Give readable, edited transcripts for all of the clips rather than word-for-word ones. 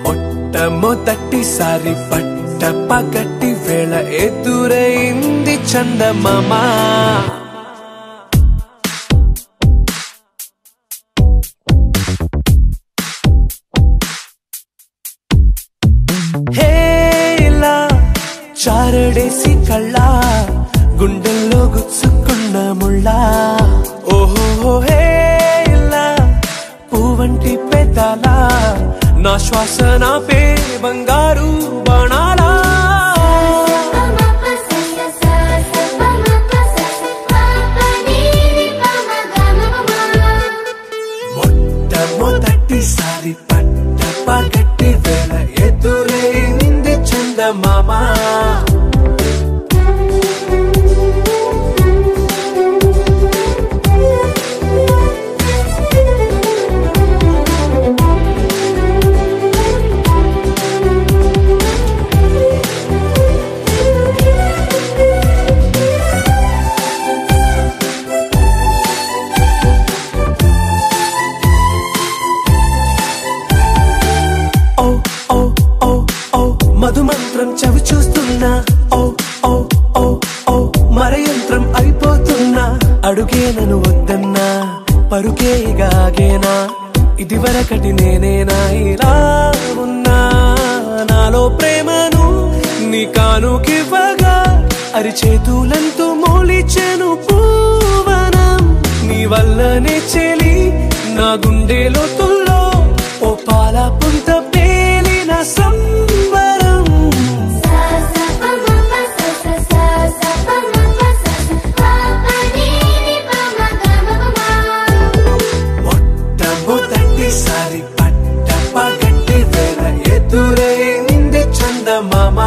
మొట్టమొదటిసారి పట్ట పగటి వేళ ఎదురైంది చందమామ. హేలా చారడేసి కళ్ళ గుండెల్లో గుచ్చుకున్న ముళ్ళ. ఓహో హేలా పువ్వంటి పెదాల నా శ్వాస నాపే బంగారు బాణాలా. మొట్టమొదటిసారి పట్ట పగటి వేళ ఎదురైంది చందమామ. మధుమంత్రం చవి చూస్తున్నా, ఓ ఓ ఓ ఓ మరయంత్రం అయిపోతున్నా. అడుగే నన్ను వద్దన్నా, పరుగే గాగేనా, ఇది వరకటి నేనేనా ఇలా ఉన్నా. నాలో ప్రేమను నీ కానుకివ్వగా అరిచేతులంతో మోలిచెను పూవనం. నీ వల్లనే చెలి నా గుండెలో తుల్లో ఓ పాల పుంత పేలిన సంబరం. మొట్టమొదటిసారి పట్ట పగటి వేళ ఎదురైంది చందమామ.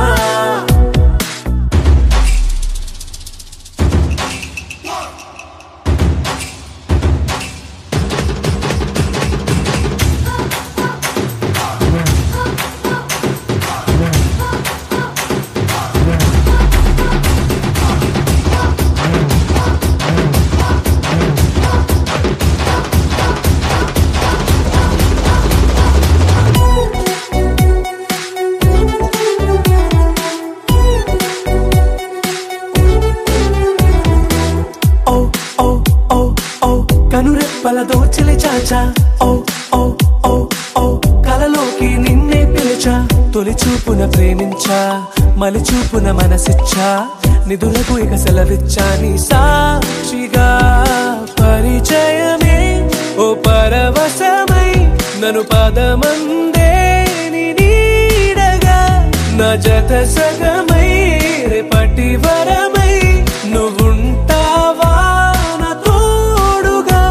కనురెప్పల దోచిలి చాచా, ఓ ఓ ఓ ఓ కలలోకి నిన్నే పిలిచా. తొలి చూపున ప్రేమించా, మలి చూపున మనసిచ్చా. నిధులకు ఇక సెలవిచ్చా నీ సాక్షిగా. పరిచయమే ఓ పరవశమై నన్ను పదమందే నీ నీడగా. నా జత సగమై రేపటి వరమై నువ్వుంటావా నా తోడుగా.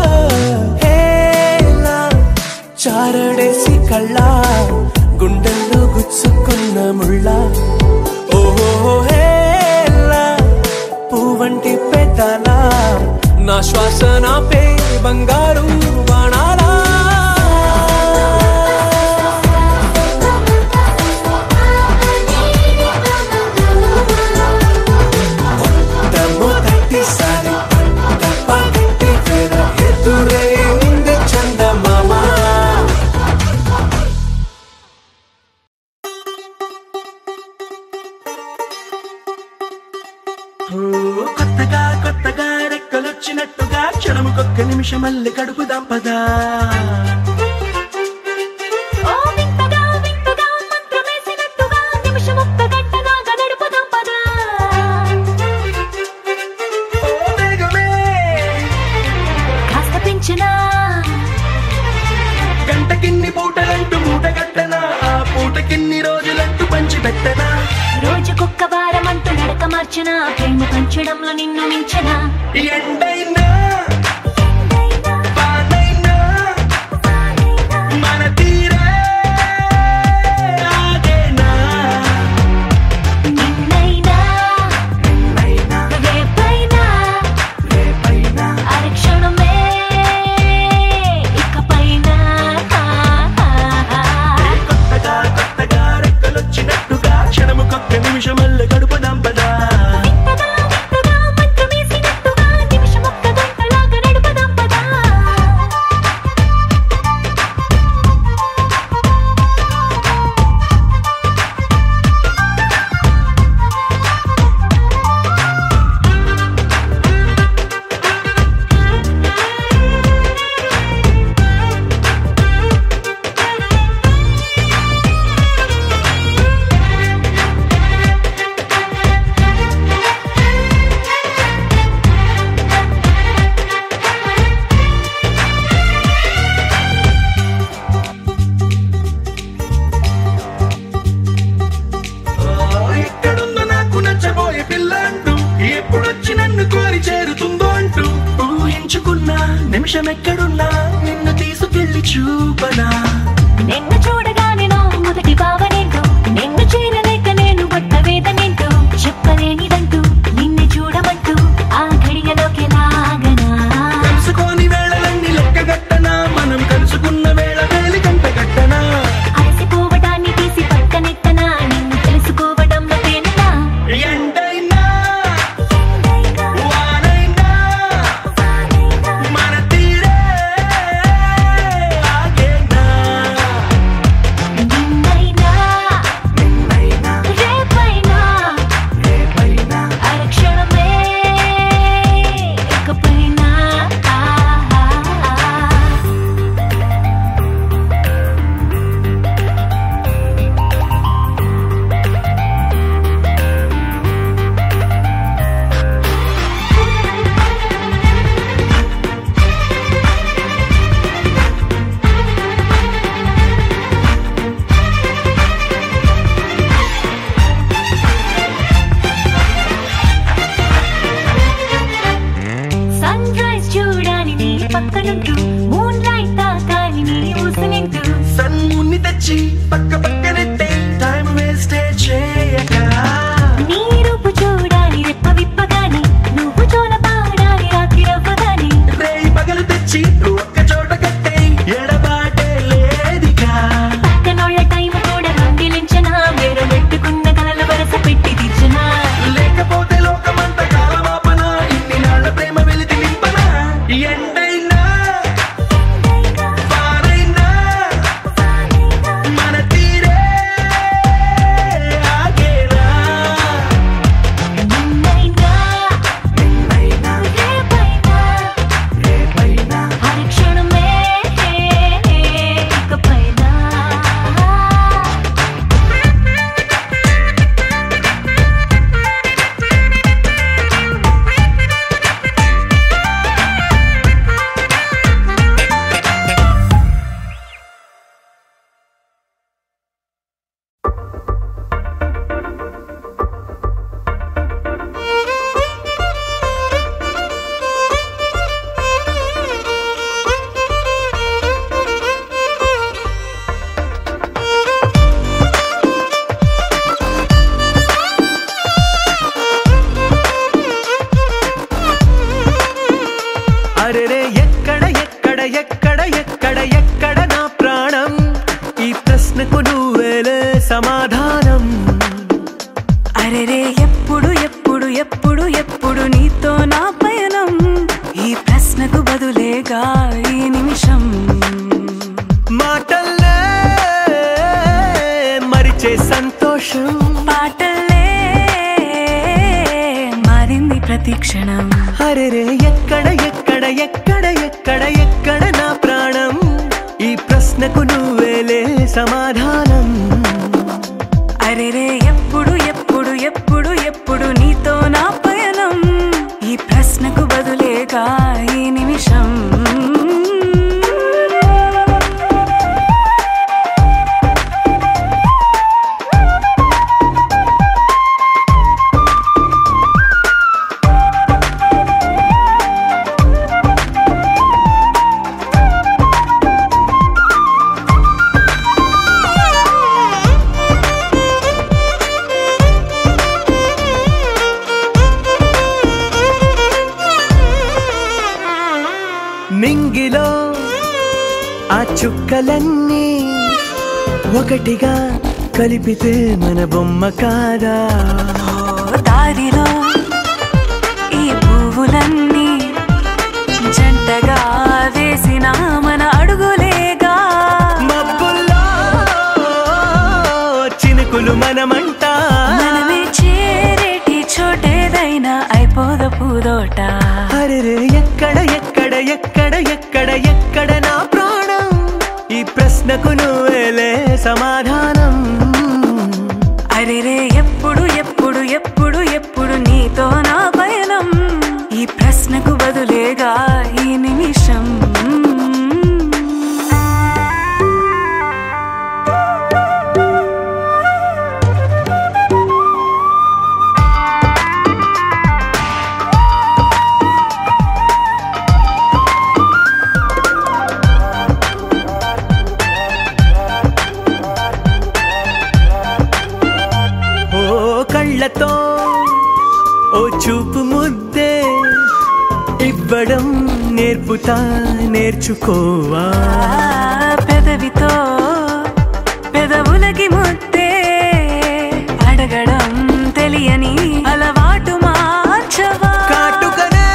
హేలా చారడేసి కళ్ళ గుండెల్లో గుచ్చుకున్న ముళ్ళ. ఓహో హేలా పువ్వంటి పెదాల నా శ్వాస నాపే బంగారు బాణాలా. మొట్టమొదటిసారి పట్ట పగటి వేళ ఎదురైంది చందమామ. కొత్తగా కొత్తగా రెక్కలొచ్చినట్టుగా క్షణముకొక్క నిమిషం మళ్ళీ గడుపుదాం పదా. గంటకిన్ని పూటలంటూ మూట కట్టనా, ఆ పూటకిన్ని రోజులంటూ పంచి పెట్టనా. రోజుకొక్క వారం అంటూ నడక మార్చనా, ప్రేమ పంచడంలో నిన్ను మించనా. ఎండైనా వానైనా మన తీరే ఆగేనా. నిన్నైనా రేపైనా అరక్షణమే ఇకపైనా. కొత్తగా కొత్తగా రెక్కలొచ్చినట్టుగా క్షణముకొక్క నిమిషం మళ్ళీ గడుపుదాం పదా. మంత్రమేసి కోరి చేరుతుందో అంటూ ఊహించుకున్న నిమిషం ఎక్కడున్నా నిన్ను తీసుకెళ్లి చూపనా నిన్ను చూడగానే నా మొదటి భావనేంటో నిన్ను చేరలేక నేను పడ్డ వేదనేంటో చెప్పలేనిదంటూ నిన్ను చూడమంటూ ఆ ఘడియలోకి లాగనా కలుసుకోని వేళలన్నీ లెక్కగట్టనా మనం కలుసుకున్న వేళ వేలి కంట గట్టనా అలసిపోవటాన్ని తీసి పక్కనెత్తనా నిన్ను తెలుసుకోవడంలో తేనెనా ఎండైనా వానైనా మన తీరే ఆగేనా నిన్నైనా రేపైనా అరక్షణమే ఇకపైనా సన్ రైజ్ చూడాలి నీ పక్కనుంటూ మూన్ లైట్ తాకాలి నీ ఊసనింటూ సన్ముని తెచ్చి పక్క పక్కనెట్టే టైం వేస్టే చేయక నీ రూపు చూడాలి రెప్ప విప్పగాని నువ్వు జోల పాడాలి రాత్రి రవ్వగాని రేయి పగలు తెచ్చి ఒక్క చోట కట్టే ఎడబాటే లేదిగా పక్కనోళ్ళ టైం కూడా రంగిలించనా వేరే పెట్టుకున్న కలల వరస పెట్టి తీర్చనా లేకపోతే లోకమంత కాలమాపన ఇన్ని నాళ్ళ ప్రేమ వెలితి నింపనా ఎండైనా వానైనా మన తీరే ఆగేనా నిన్నైనా రేపైనా అరక్షణమే ఇకపైనా అరెరే ఎక్కడ ఎక్కడ ఎక్కడ ఎక్కడ ఎక్కడ నా ప్రాణం ఈ ప్రశ్నకు నువ్వేలే సమాధానం అరెరే ఎప్పుడు ఎప్పుడు ఎప్పుడు ఎప్పుడు నీతో నా పయనం ఈ ప్రశ్నకు బదులేగా ఈ నిమిషం మాటల్లే మరిచే సంతోషం పాటలే మారింది ప్రతి క్షణం అరెరే ఎక్కడ ఎక్కడ ఎక్కడ ఎక్కడ ఎక్కడ నా ప్రాణం ఈ ప్రశ్నకు నువ్వేలే సమాధానం అరెరే ఎప్పుడు ఎప్పుడు ఎప్పుడు ఎప్పుడు నీతో నా పయనం ఈ ప్రశ్నకు బదులేగా ఈ నిమిషం నింగిలో ఆ చుక్కలన్నీ ఒకటిగా కలిపితే మన బొమ్మ కాదా దారిలో ఈ పువ్వులన్నీ జంటగా వేసిన మన అడుగులేగా మబ్బుల్లో చినుకులు మనమంట మనమే చేరేటి చోటేదైనా అయిపోద పూదోట అరెరే ఎక్కడ ఎక్కడ ఎక్కడ ఎక్కడ ఎక్కడ నా ప్రాణం ఈ ప్రశ్నకు నువ్వేలే సమాధానం అరెరే ఎప్పుడు ఎప్పుడు ఎప్పుడు ఎప్పుడు నీతో నా పయనం ఈ ప్రశ్నకు బదులేగా ఈ నిమిషం ఇవ్వడం నేర్పుతా నేర్చుకోవా పెదవితో పెదవులకి ముద్దే అడగడం తెలియని అలవాటు మార్చవా కాటుకనే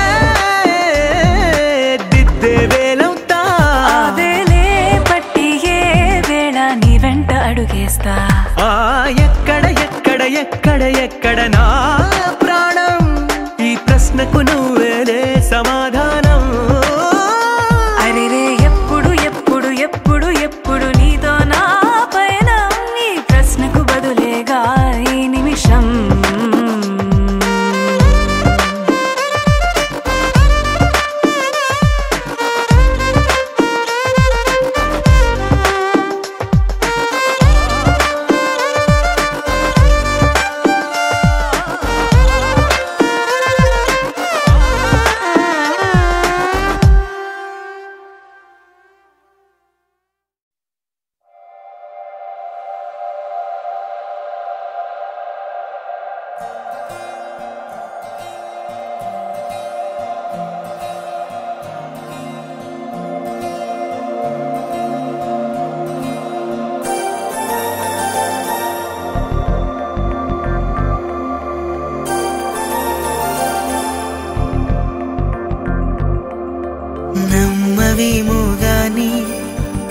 దిద్దే వేలవుతా వేలే పట్టి ఏ వేళ నీ వెంట అడుగేస్తా ఎక్కడ ఎక్కడ ఎక్కడ ఎక్కడ నా ప్రాణం ఈ ప్రశ్నకు నువ్వేలే సమాధానం అరెరే ఎప్పుడు ఎప్పుడు ఎప్పుడు ఎప్పుడు నీతో నా పైన ఈ ప్రశ్నకు బదులేగా ఈ నిమిషం నమ్మవేమో గాని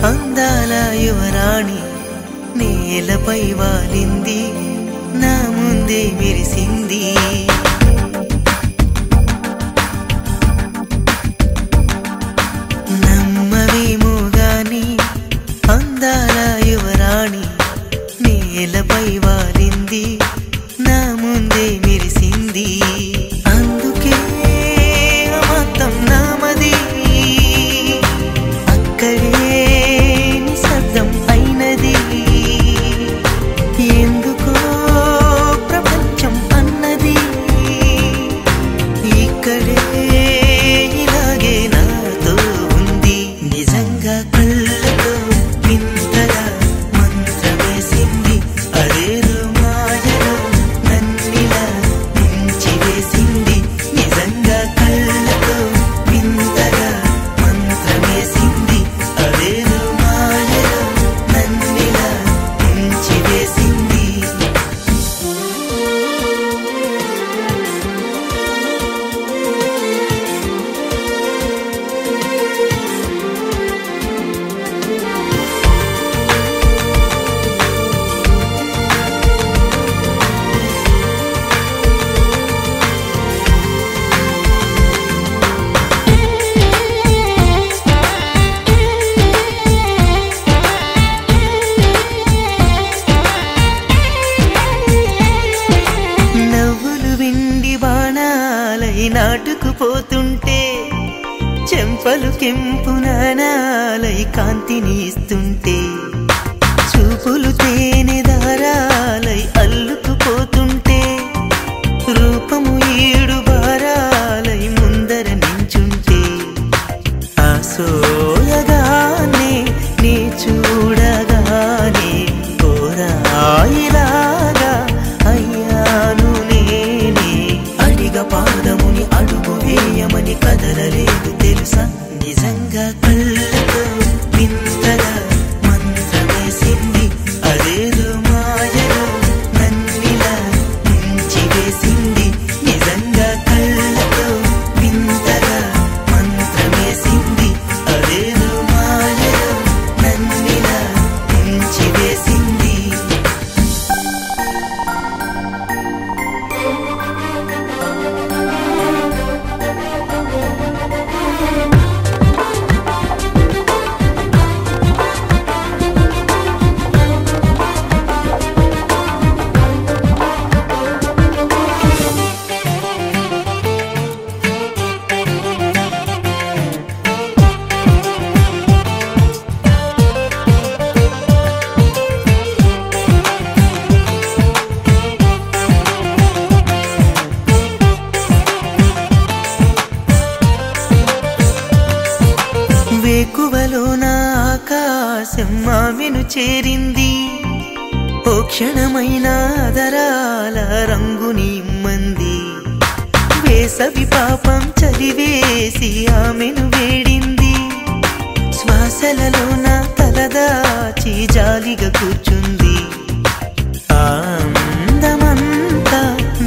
అందాల యువరాణి నేలపై వాలింది నా ముందే మెరిసింది నమ్మవేమో గాని అందాల యువరాణి నేలపై వాలింది నా ముందే మెరిసింది అందుకే అమాంతం నామది అక్కడే నిశ్శబ్దం అయినది ఎందుకో ప్రపంచం అన్నది ఇక్కడే ఇలాగే నాతో ఉంది నిజంగా కళ్ళతో వింతగా మంత్రమేసింది అదేదో మాయలో నన్నిలా ముంచివేసింది నిజంగా కళ్ళతో వింతగా మంత్రమేసింది అదేదో మాయలో నన్నిలా ముంచివేసింది నవ్వులు విండి బాణాలై నాటుకుపోతుంటే చెంపలు కెంపు నానాలై కాంతిని ఇస్తుంటే చూపులు తేనె దారాలై అల్లుకుపోతుంటే రూపము ఏడు బారాలై ముందర నించుంటే ఆసోయగానే నీ చూడగానే కోరాయిలాగా అయ్యాను నేనే అడిగ పాదముని అడుగు వేయమని కదలలేదు తెలుసా నిజంగా కళ్ళతో వింతగా మంత్రమేసింది అదేదో మాయలో నన్నిలా ముంచివేసింది నిజంగా కళ్ళతో వింతగా మంత్రమేసింది అదేదో మాయలో నన్నిలా ముంచివేసింది వేకువలో నా ఆకాశం మామెను చేరింది ఓ క్షణమైన దరాల రంగుని మంది వేసవి పాపం చలి ఉరివేసి ఆమెను వేడింది. శ్వాసలలో నా తలదాచి జాలిగా కూర్చుంది. అందమంతా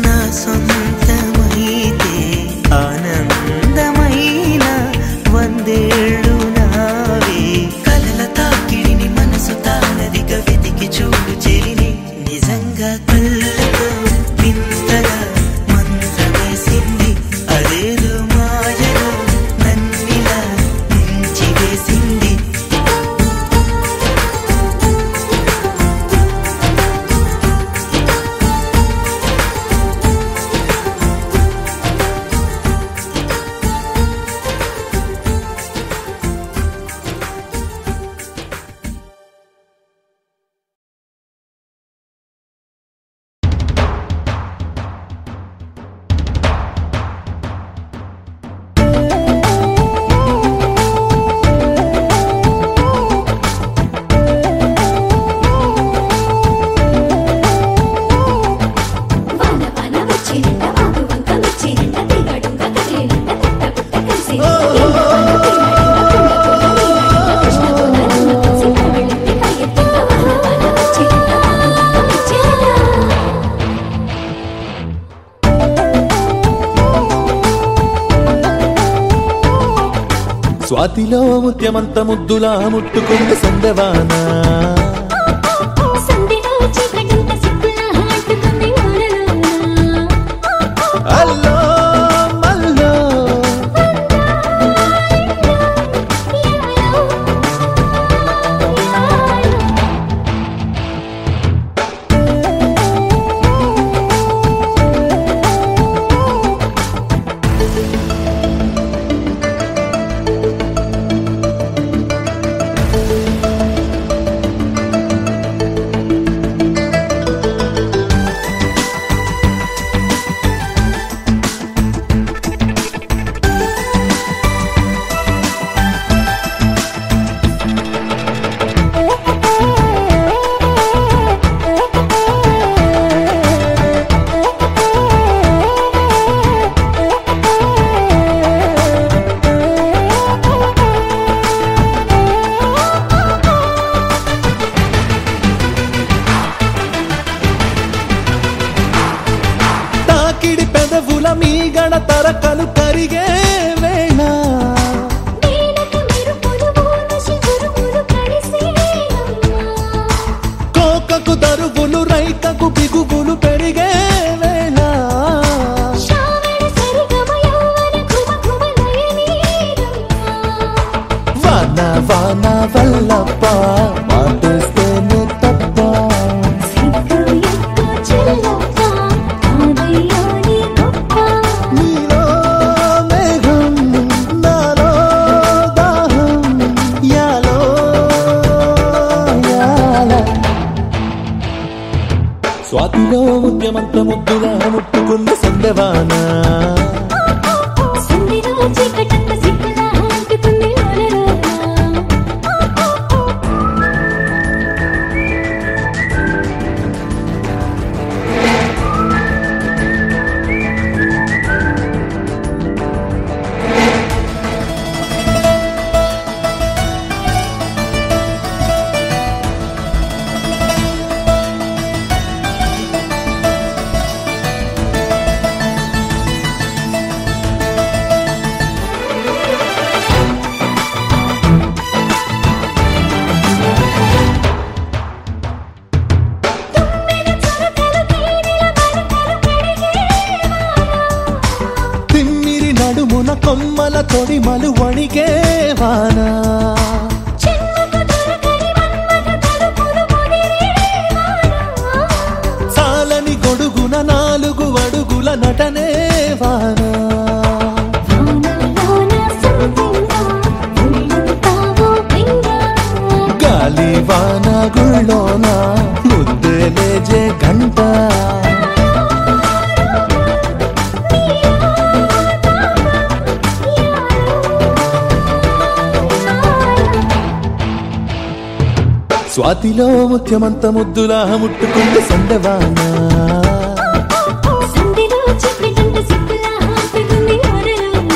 నా సొంతమైతే ఆనందమైన వందేళ్ళు నావే. కలల తాకిడిని మనసు తానదిగా వెతికి చూడు చెలిని. నిజంగా కళ్ళతో వింతగా మంత్రమేసింది. అదేదో మాయలో నన్నిలా ముంచి వేసింది. స్వాతిలో ముత్యమంత ముద్దులా ముట్టుకుంది సందవాన. అల్లో మల్లో మీ గణ తరకలు కరిగే వేళ. కోకకు దరువులు రైకకు బిగుబులు పెరిగే వేళ. వాన వాన వల్లప్ప మాటేస్తేనే తప్ప. స్వాతిలో ముత్యమంత ముద్దులా ముట్టుకుంది సందవాన. కొమ్మల తొడిమలు వణిగే వాన. సాలని గొడుగున 4 అడుగుల నటనే వాన. గాలి వాన గుళ్ళోన ముద్దెలేజే గంట. స్వాతిలో ముత్యమంత ముద్దులా ముట్టుకుంది సందవాన. సందిలో చిక్కిటంట సిక్కులా ఆపుతుంది ఓరలోన.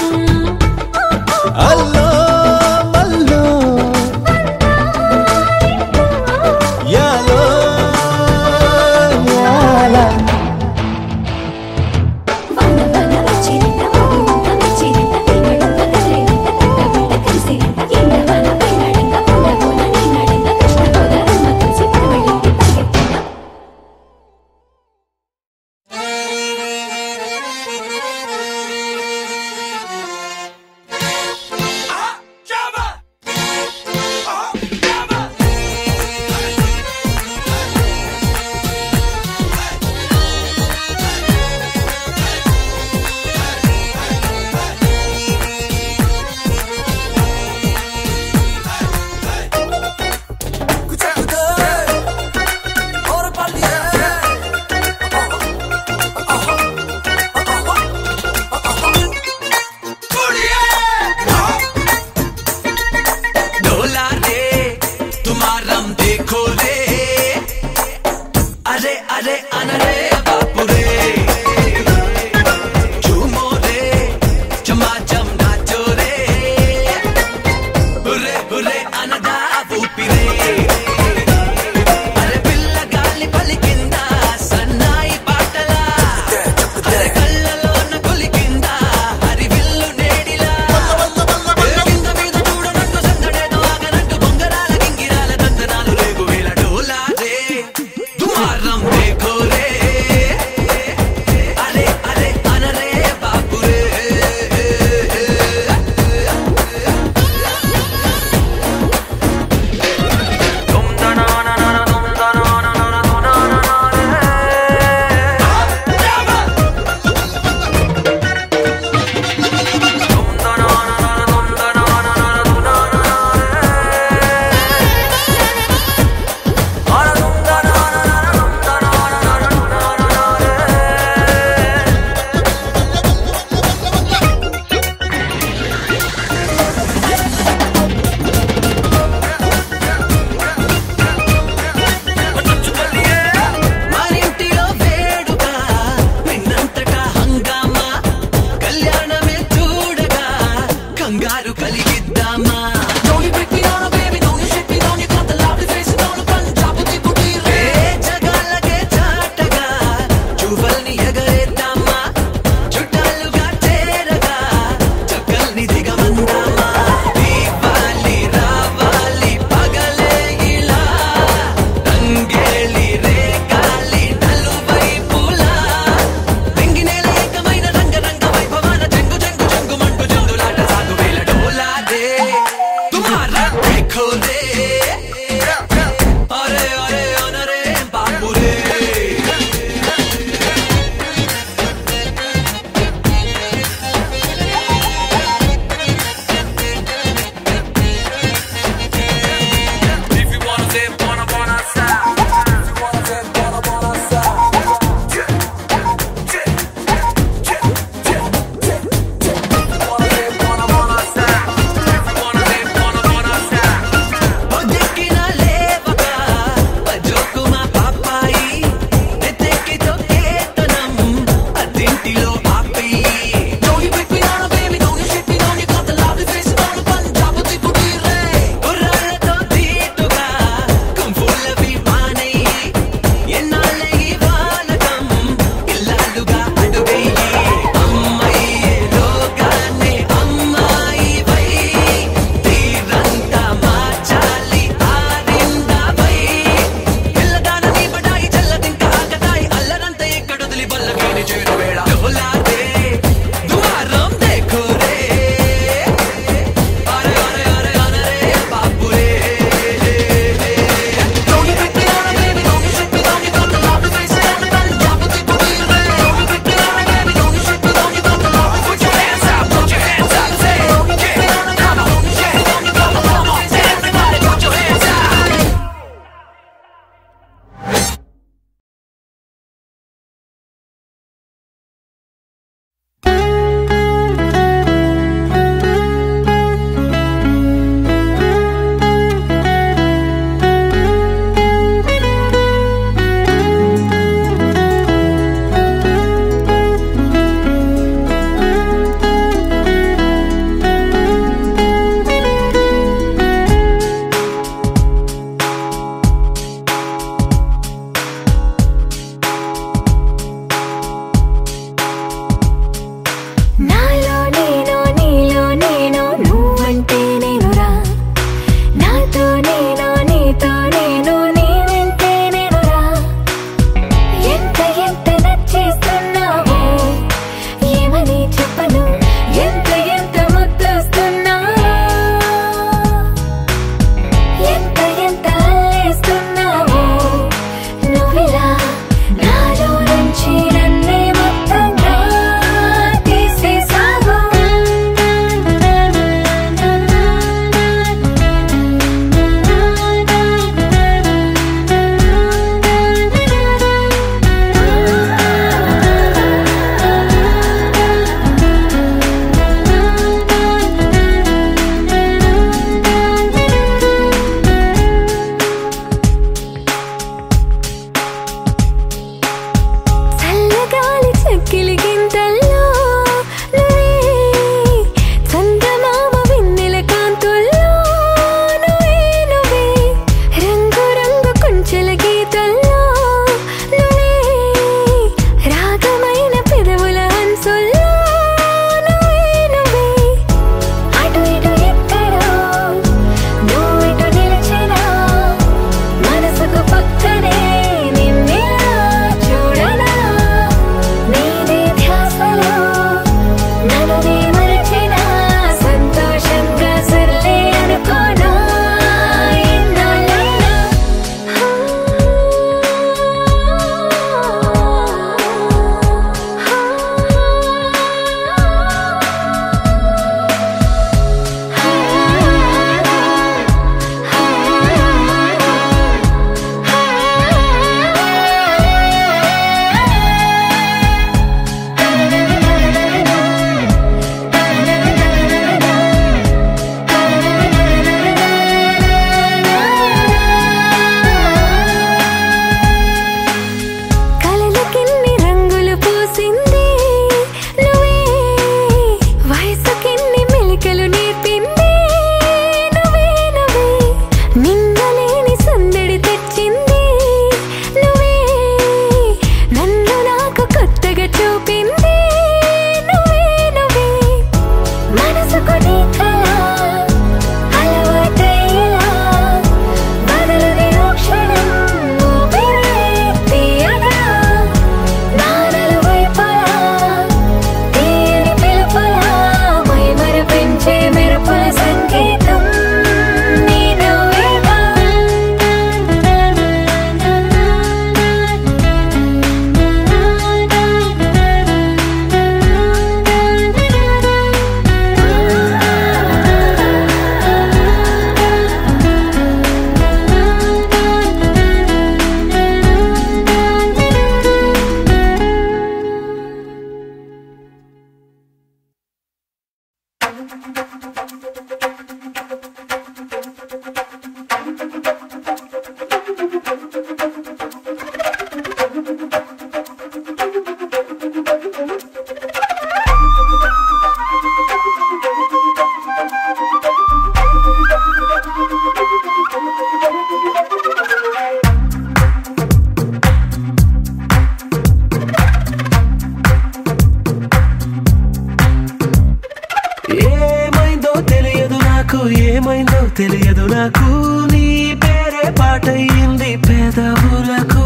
తెలియదు నాకు నీ పేరే పాటయింది పెదవులకు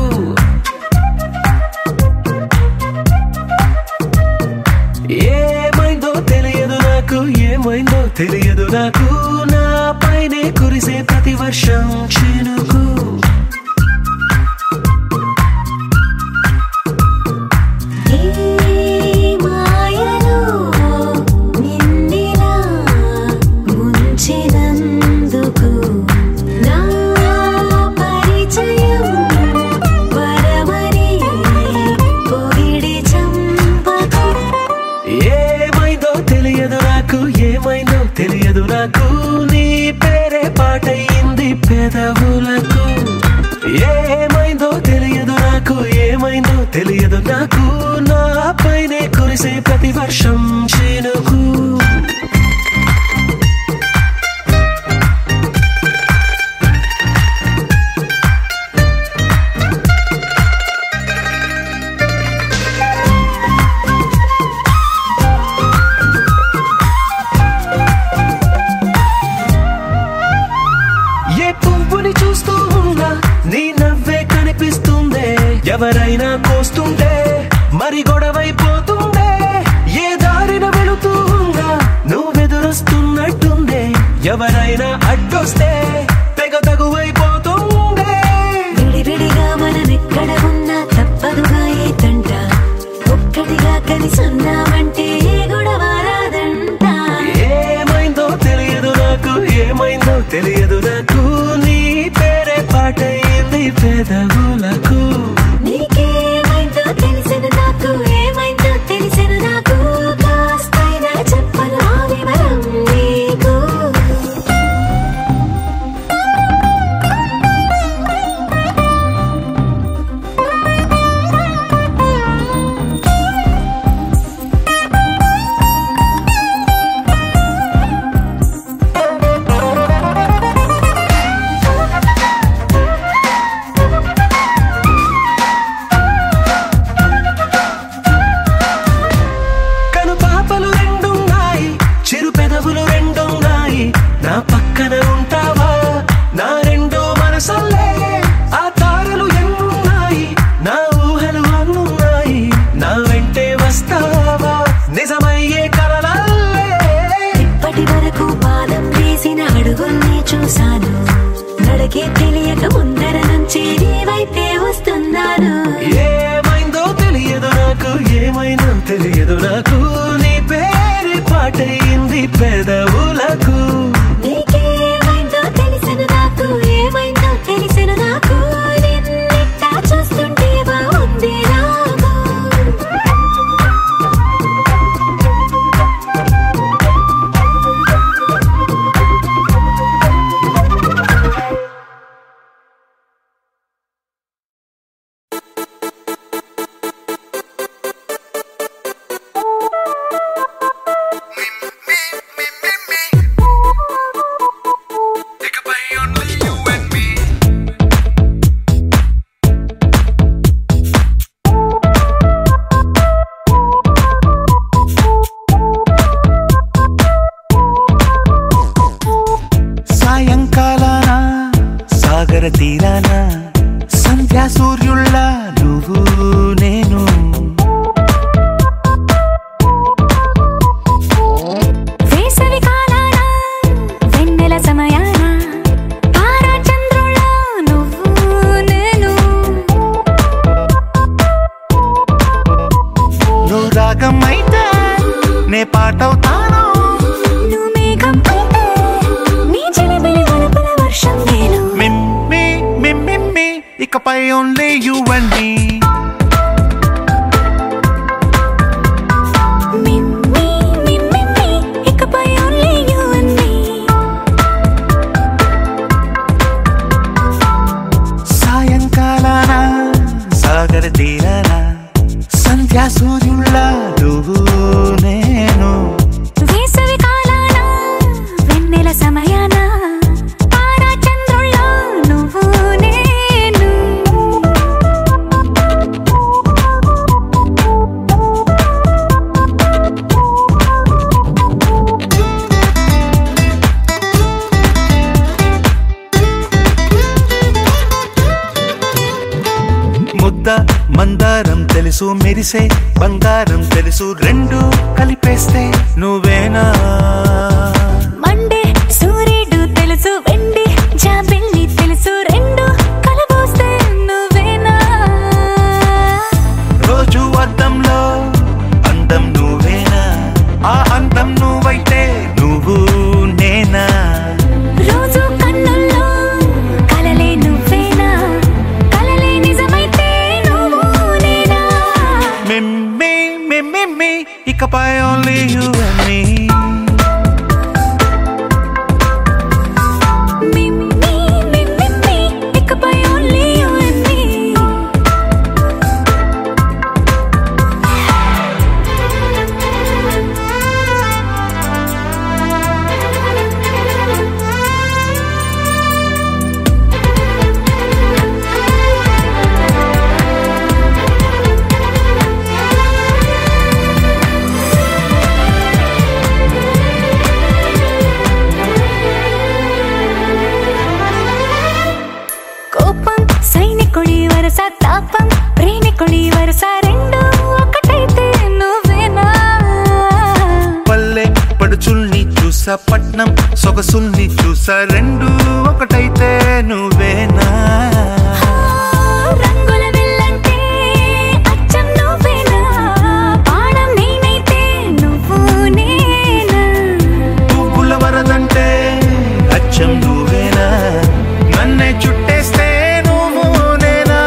ఏమైందో తెలియదు నాకు ఏమైందో తెలియదు నాకు నా పైనే కురిసే ప్రతి వర్షం చినుకు తెలియదు నాకు నీ పేరే పాటయింది పెదవులకు ఏమైందో తెలియదు నాకు ఏమైందో తెలియదు నాకు నా పైనే కురిసే ప్రతి వర్షం చినుకు ఎవరైనా కోస్తుంటే మరి గొడవైపోతుందే ఏ దారిన వెళుతుందా నువ్వెదురొస్తున్నట్టుందే ఎవరైనా అడ్డొస్తే తెగ తగువైపోతుందే విడివిడిగా మనమెక్కడ ఉన్నా తప్పదుగా ఏ తంట ఒక్కటిగా కలిసున్నామంటే గొడవ రాదంట ఏమైందో తెలియదు నాకు ఏమైందో తెలియదు నాకు నీ పేరే పాటయింది పెదవులకు నీకేమైందో తెలిసిన నాకు ఏమైందో తెలిసిన నాకు కాస్తైనా చెప్పను ఆ వివరం నీకు నా పక్కన ఉంటావా నా రెండో మనసల్లే ఆ తారలు ఎన్నున్నాయి నా ఊహలు అన్నున్నాయి నా వెంటే వస్తావా నిజమయ్యే కలలల్లే ఇప్పటి వరకు పాదం వేసిన అడుగుల్ని చూశాను నడకే తెలియక ముందర నుంచి నీ వైపే వస్తున్నాను ఏమైందో తెలియదు నాకు ఏమైందో తెలియదు నాకు నీ పేరు పాటయింది పెదవులకు నీకేమైందో తెలిసిన నాకు ఏమైందో తెలిసిన నాకు నిన్నెట్టా చూస్తుంటే బాగుంది నాకు తీరాన సంధ్యా సూర్యుళ్ళ నువ్వు నేను వేసవి కాలాన వెన్నెల సమయాన తారా చంద్రుళ్ళ నువ్వు నేను నువ్వు రాగం అయితే నే పాటవుతాను నువ్వు మేఘం అయితే నీ చిలిబిలి వలపుల వర్షం నేను ఇకపై only you and me ఇకపై మందారం తెలుసు మెరిసే బంగారం తెలుసు రెండు కలిపేస్తే నువ్వేనా మండే సూర్యుడు తెలుసు వెండి జాబిల్లి తెలుసు రెండు కలబోస్తే నువ్వేనా రోజు అద్దంలో అందం నువ్వేనా ఆ అందం నువ్వైతే నువ్వు నేనా రోజు కన్నుల్లో కలలే నువ్వేనా కలలే నిజమైతే నువ్వు నేనా me ఇకపై only you and me ఇకపై only you and me కోపం సైనికుడి వరస తాపం ప్రేమికుడి వరస రెండు ఒకటైతే నువ్వేనా పల్లె పడుచుల్ని చూసా పట్నం సొగసుల్ని చూసా రెండు ఒకటైతే నువ్వేనా రంగుల వెళ్ళంటే అచ్చం నువ్వేనా పాడం నేనైతే నువ్వు నేనా పువ్వుల వరదంటే అచ్చం నువ్వేనా నన్నే చుట్టేస్తే నువ్వు నేనా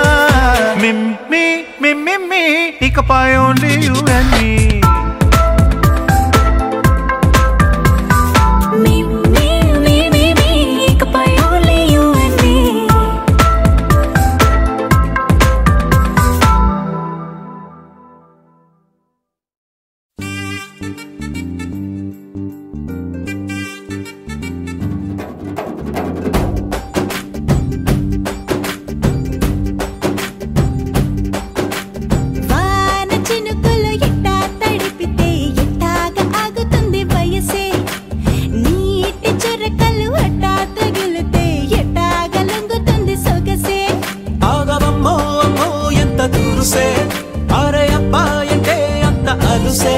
మిమ్మి ఇకపై only you and me ఇకపై only you and me వాన చినుకులు ఎట్టా తడిపితే ఎట్టాగా ఆగుతుంది వయసే నీటి చురకలు అట్టా తగిలితే ఎట్టాగా లొంగుతుంది సొగసే ఆగవమ్మో అమ్మో ఎంత దూరుసే అరే అబ్బాయంటే అంత అలుసే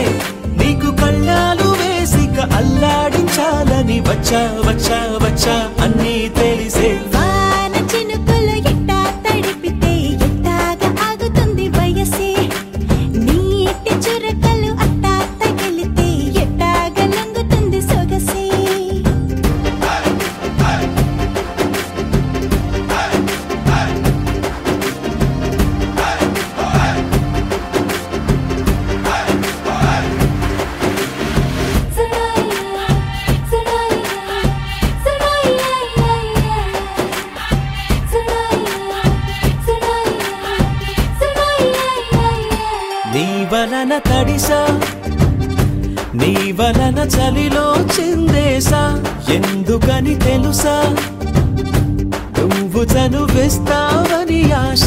నీకు కళ్ళాలు వేసిక అల్లాడించాలని వచ్చా వచ్చా వచ్చా అన్నీ తెలిసే వాన చినుకులు ఎట్టా తడిపితే ఎట్టాగా ఆగుతుంది వయసే నీటి చురకలు అట్టా తగిలితే ఎట్టాగా లొంగుతుంది సొగసే నీ వలన తడిసా నీ వలన చలిలో చిందేసా ఎందుకని తెలుసా నువ్వు చనువిస్తావని ఆశ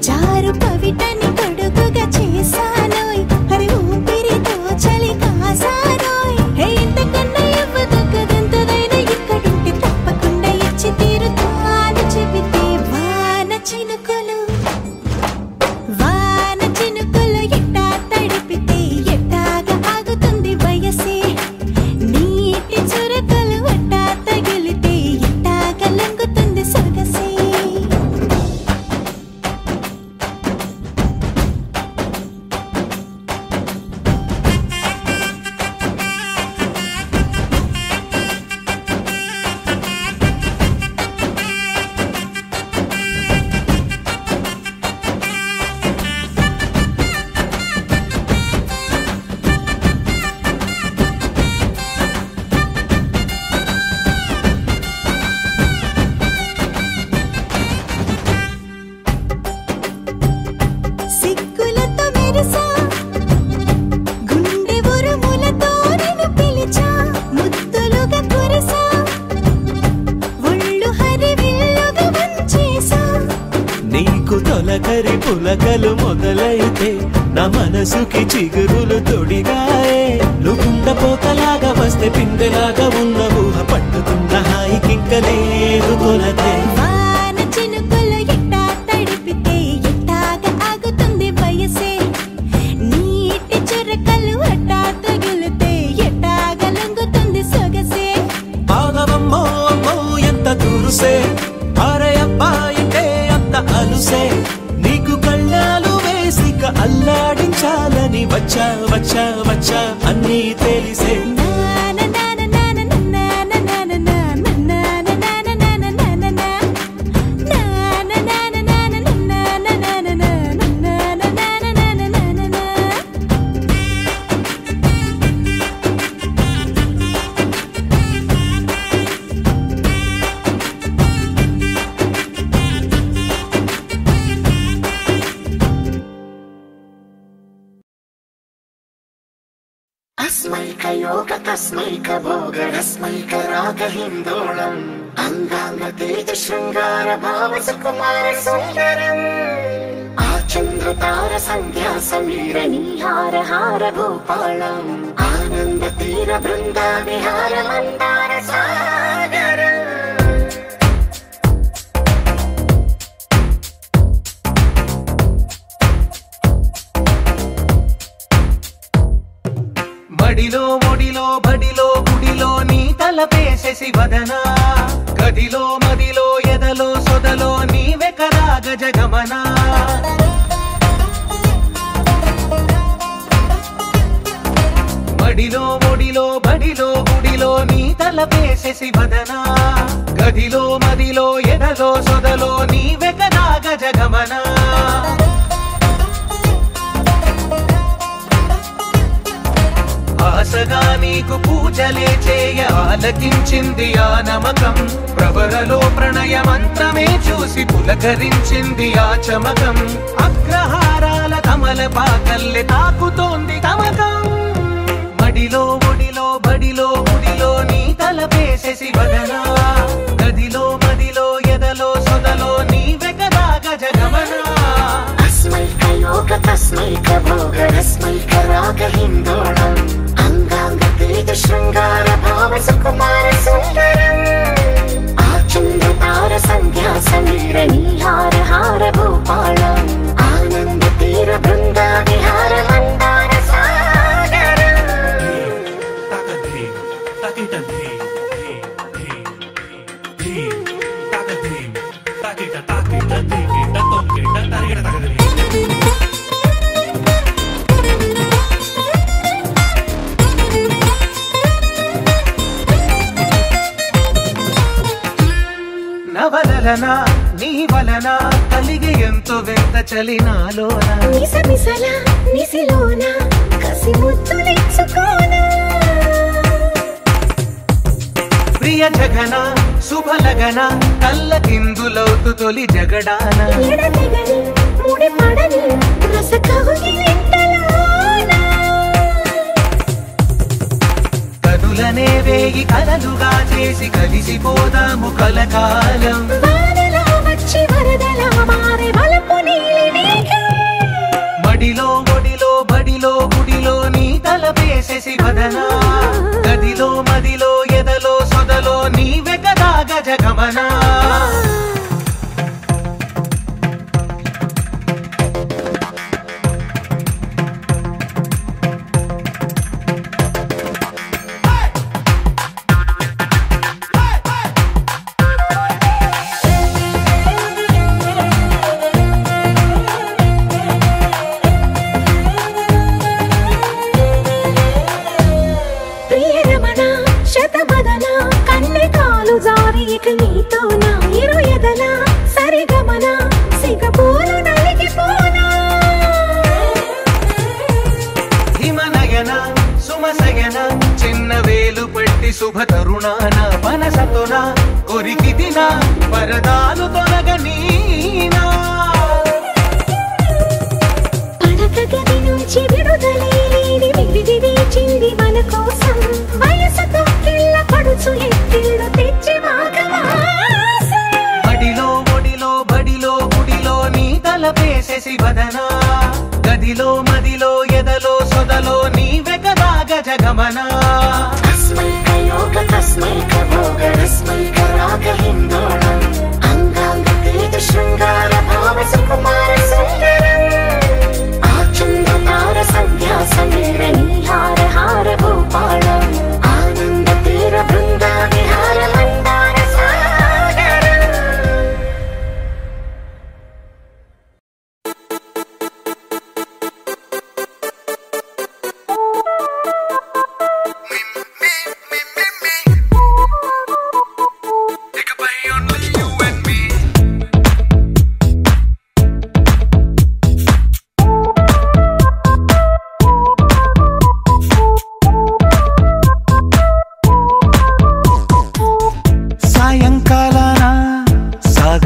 చారు పవిటని పొడుగుగా చేశానోయ్ హరి ఊపిరితో చలి కాసానోయ్ హే ఇంతకన్నా ఇవ్వదగ్గదంతదైనా ఇక్కడుంటే తప్పకుండా ఇచ్చి తీరుతాను చెబితే వాన చినుకులు ఎట్టా తడిపితే ఎట్టాగా ఆగుతుంది వయసే నీటి చురకలు అట్టా తగిలితే ఎట్టాగా లొంగుతుంది సొగసే సిగ్గులతో మెరిసా గుండె ఉరుములతో నిన్ను పిలిచా ముద్దులుగా కురిసా ఒళ్ళు హరివిల్లుగా వంచేసా నీకు తొలకరి పులకలు మొదలైతే నా మనసుకి చిగురులు తొడిగాయే నువ్వుండపోతలాగా వస్తే పిందెలాగా ఉన్న ఊహ పట్టుకున్న హాయికింక లేదు కొలతే వాన చినుకులు ఎట్టా తడిపితే ఎట్టాగా ఆగుతుంది చూసే నీకు కళ్ళాలు వేసిక అల్లాడించాలని వచ్చా వచ్చా వచ్చా అన్నీ తెలిసే अस्मैक योग तस्मैक भोग रस्मैक राग हिंदोलम अंगांग तेज श्रृंगार भाव सुकुमार सुंदरम आचंद्र तार संध्या समीर नीहार हार भूपालम आनंद तीर बृंदा विहार मंदार सागर బడిలో ఒడిలో బడిలో గుడిలో నీ తలపేసేసి వదనా గదిలో మదిలో ఎదలో సొదలో నీవే కదా గజగమనా బడిలో ఒడిలో బడిలో గుడిలో నీ తలపేసేసి వదనా గదిలో మదిలో ఎదలో సొదలో నీవే కదా గజగమనా ఆశగా నీకు పూజలే చేయ ఆలకించింది ఆ నమకం ప్రవరలో ప్రణయ మంత్రమే చూసి పులకరించింది ఆ చమకం అగ్రహారాల కమల పాకల్లె తాకుతోంది తమకం బడిలో ఒడిలో బడిలో గుడిలో నీ తలపేసేసి వదనా గదిలో మదిలో ఎదలో సొదలో నీవే కదా గజగమనా अस्मैक योग तस्मैक भोग रस्मैक राग हिंदोलम अंगांग तेज श्रृंगार भाव सुकुमार सुंदरम आचंद्र तार संध्या समीर नीहार हार भूपालम आनंद तीर बृंदा विहार मंदार सागर నవలన నీ వలన కలిగి ఎంతో వింత చలినాలోన మిసమిసల నిసిలోన కసి ముద్దులిచ్చుకోనా ప్రియ జగన శుభలగన కళ్ళ కిందులవుతు తొలి జగడాన ఎడతెగని ముడి పడని రస కౌగిలింతలోన కనులనే వేగి కలలుగా చేసి కలిసిపోదాము కలకాలం వానలా వచ్చి వరదలా మారే వలపు నీలి మేఘం బడిలో ఒడిలో బడిలో గుడిలో నీ తలపేసేసి వదనా గదిలో మదిలో ఎదలో సొదలో నీవే కదా గజగమనా ప్రియరమణ శతబదన కన్నె కాలు జారి ఇక నీతో నా ఇరు ఎదల సరిగమన సిగపోలు నలిగిపోనా హిమనయన సుమసయన చిన్న వేలు పెట్టి శుభ తరుణాన మనసతోన కొరికి దిన వరదాలు తొలగనీనా పడక గది నుంచి విడుదలేని విడిది వేచింది మన కోసం వయసుతో కిల్ల పడుచు ఎత్తిళ్ళు తెచ్చి మాఘమాసం బడిలో ఒడిలో బడిలో గుడిలో నీ తలపేసేసి వదనా గదిలో మదిలో ఎదలో సొదలో నీవే కదా గజగమనా अस्मैक योग तस्मैक भोग रस्मैक राग हिंदोलम अंगांग तेज श्रृंगार भाव सुकुमार सुंदरम आचंद्र तार संध्या समीर नीहार हार भूपालम आनंद तीर बृंदा विहार मंदार सागर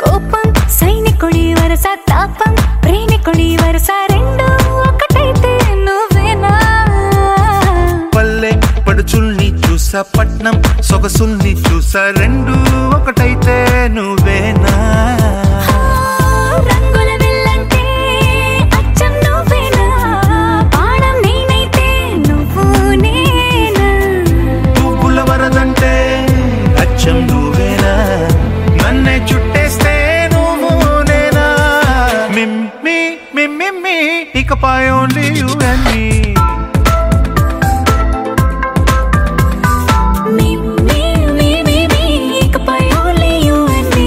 కోపం సైనికుడి వరస తాపం ప్రేమికుడి వరస రెండు ఒకటైతే నువ్వేనా పల్లె పడుచుల్ని చూసా పట్నం సొగసుల్ని చూసా రెండు ఒకటైతే నువ్వేనా రంగుల వెళ్ళంటే అచ్చం నువ్వేనా పాడం నేనైతే నువ్వు నేనా పువ్వుల వరదంటే అచ్చం నువ్వేనా నన్నే చుట్టేస్తే నువ్వు నేనా మిమ్మి మిమ్మి ఇకపై ఓన్లీ యు అండ్ మీ ఇకపై only you and me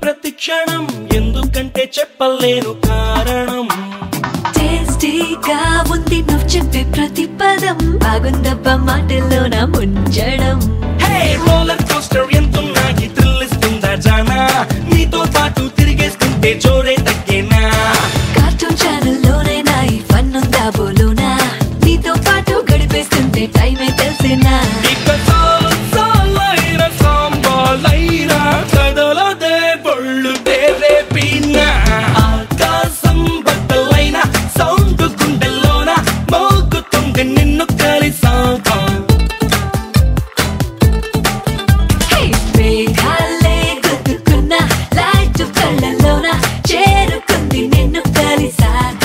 ప్రతి క్షణం ఎందుకంటే చెప్పలేను కారణం టేస్టీగా ఉంది నువ్వు చెప్పే ప్రతి పదం బాగుందబ్బా మాటల్లోన ముంచడం హే రోలర్ కోస్టర్ ఎంతున్నా ఈ థ్రిల్ ఇస్తుందా జానా నీతో పాటు తిరిగేస్తుంటే జోరే తగ్గేనా కార్టూన్ ఛానల్లోనైనా ఈ ఫన్ ఉందా బోలోనా నీతో పాటు గడిపేస్తుంటే టైమే తెలిసేనా ఇక సాలైన సాంబాలైనా కదలదే బొళ్ళు తేరే పీనా ఆకాశం బద్దలైన సౌండ్ గుండెల్లోన మోగుతుంది నిన్ను కలిసాక మేఘాలే గుద్దుకున్న లైట్ కళ్ళలోన చేరుకుంది నిన్ను కలిసాక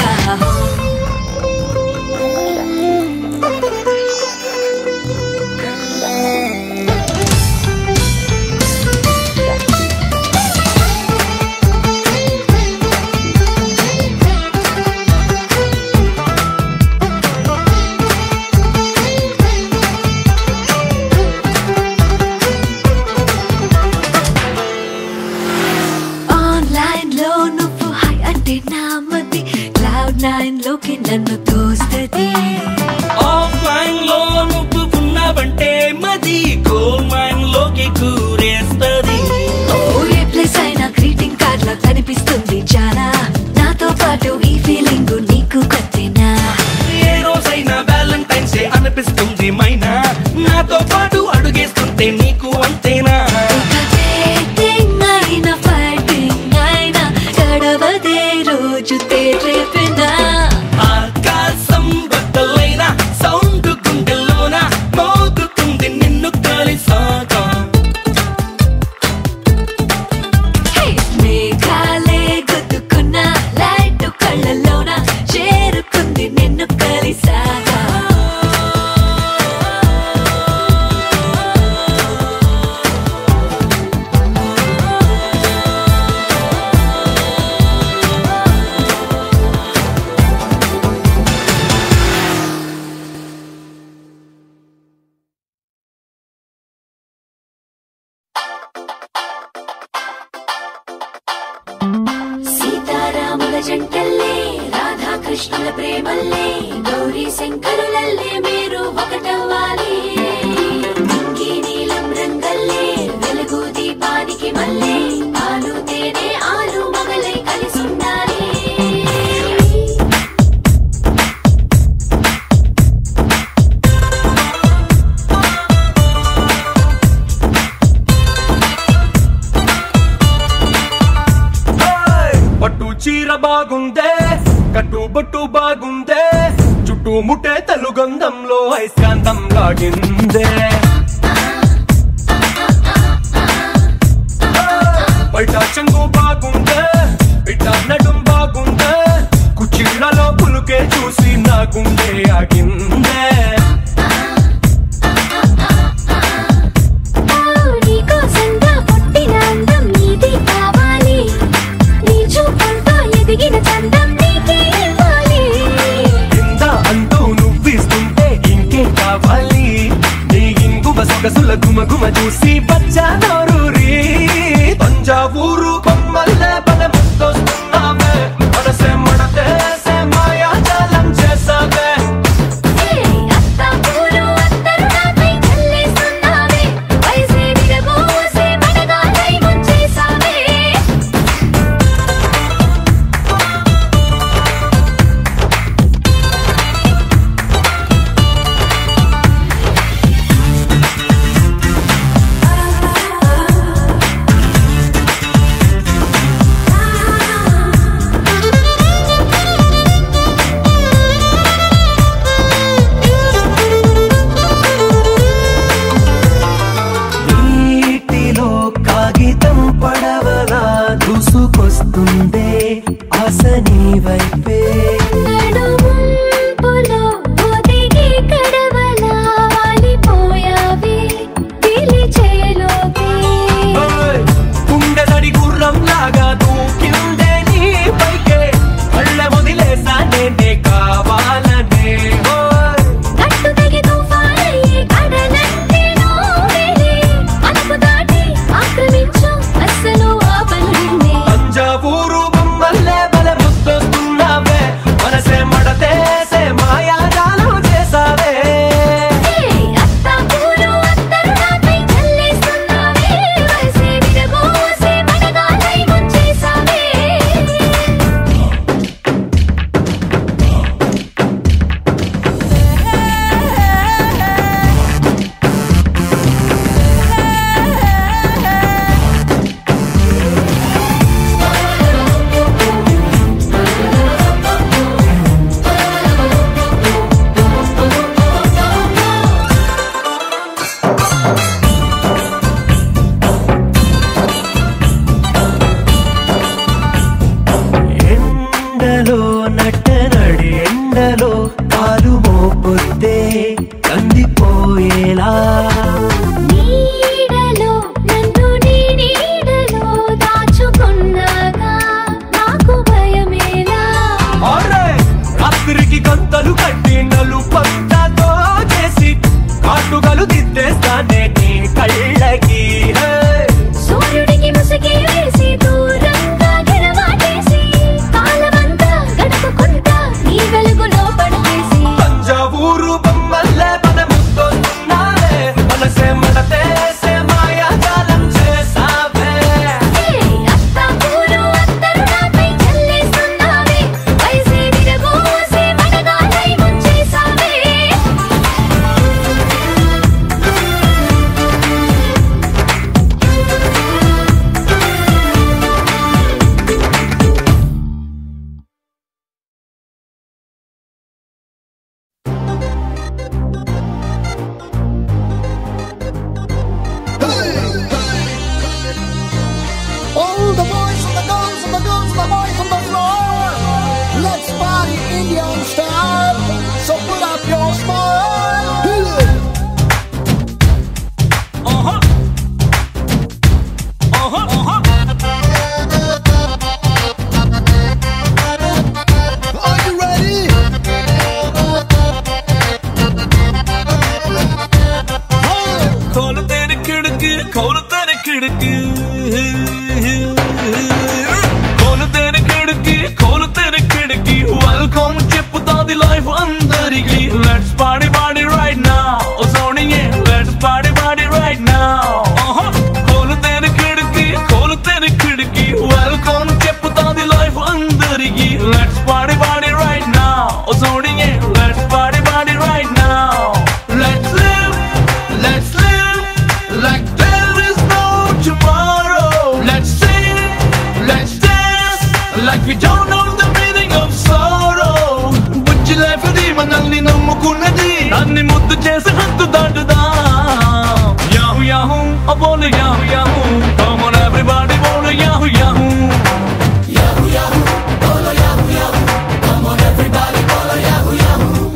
ఆన్లైన్ లో నువ్వు హై అంటే నా మది క్లౌడ్ 9 లోకి నన్ను తోస్తది ఆఫ్లైన్ లో నువ్వు ఉన్నావంటే మది గోల్డ్ మైన్ లోకి కూరేస్తది ఏ ప్లేస్ అయినా గ్రీటింగ్ కార్డ్ లా కనిపిస్తుంది చాలా నాతో పాటు ఈ ఫీలింగ్ నీకు కొత్తేనా ఏ రోజైనా వ్యాలంటైన్స్ డే అనిపిస్తుంది మైనా నాతో పాటు అడుగేస్తుంటే నీకు అంతేనా డేటింగ్ అయినా ఫైటింగ్ అయినా గడవదే రోజు తేరేపినా ఆకాశం బద్దలైన సౌండ్ గుండెల్లోన మోగుతుంది నిన్ను కలిసాక మేఘాలే గుద్దుకున్న లైట్ కళ్ళలోన చేరుకుంది నిన్ను కలిసాక సీతారాముల జంటల్లే రాధాకృష్ణుల ప్రేమల్లే గౌరీ శంకరులల్లే మీరు ఒకటవ్వాలి ఇంకీ నీలం రంగల్లే వెలుగు దీపానికి మల్లే పాలు తేనె ఆలు మగలై కలిసుండాలి పట్టు చీర బాగుందే కట్టు బొట్టు బాగుందే చుట్టూ ముట్టే తెలుగంధంలో ఐస్కాంతం లాగిందే బయట చెంగు బాగుందే ఇట నడుం బాగుందే కుచ్చిళ్లలో పులుకే చూసి నా గుండె ఆగిందే నీకోసంగా పుట్టిన అందం నీది కావాలి నీ చూపులతో ఎదిగిన చందం నీకే ఇవ్వాలి కింద అంటూ నువ్విస్తుంటే ఇంకే కావాలి నీ ఇంగువ సొగసుల గుమగుమ చూసి బచ్చా నోరూరి తంజావూరు బొమ్మల్లే బల ముద్దొస్తున్నావే మనసే మడతేసే మాయాజాలం చేసావే అత్త నీడలో కాలు మోపొద్దే కందిపోయేలా నీడలో నన్ను నీ నీడలో దాచుకున్నాగా నాకు భయమేలా రాత్రికి గంతలు కట్టి నలు పక్కతో చేసి కాటుగలు దిద్దేస్తానే నీ కళ్ళకి సూర్యుడికి ముసుగి వేసి దూరంగా గిరవాటేసి కాలమంతా గడుపుకుంటా నీ వెలుగులో పడేసి తంజావూరు బొమ్మల్లే పదముస్తున్నావే మనసే మడతేసే మాయాజాలం చేసావే అత్తాపూరు అత్తరు నాపై చల్లేస్తున్నావే వయసే విరగోసే మడగాలై ముంచేసావే All the boys and the girls and the girls and the boys on the floor. Let's party Indian style. So put up your smile. Are you ready? కోలు తెరి కిడుకు కోలు తెరి కిడుకు కోలు తెరి కిడుకి కోలు తెరి కిడుకి వెల్కమ్ చెప్పుతాది లైఫ్ అందరికి let's party party right now ఓ సోనియే let's party party right now కోలు తెరి కిడుకి కోలు తెరి కిడుకి వెల్కమ్ చెప్పుతాది లైఫ్ అందరికి let's party party right now ఓ సోనియే let's party party right now let's live like there is no tomorrow. Let's sing, let's dance like we don't know the meaning of sorrow. Bujji life adi manalni nammukunnadi nanni muddu chesi hattu daatuda. Yahoo yahoo, oh bolu yahoo yahoo. Come on everybody, bolu yahoo yahoo. Yahoo yahoo, bolu yahoo yahoo. Come on everybody, bolu yahoo yahoo.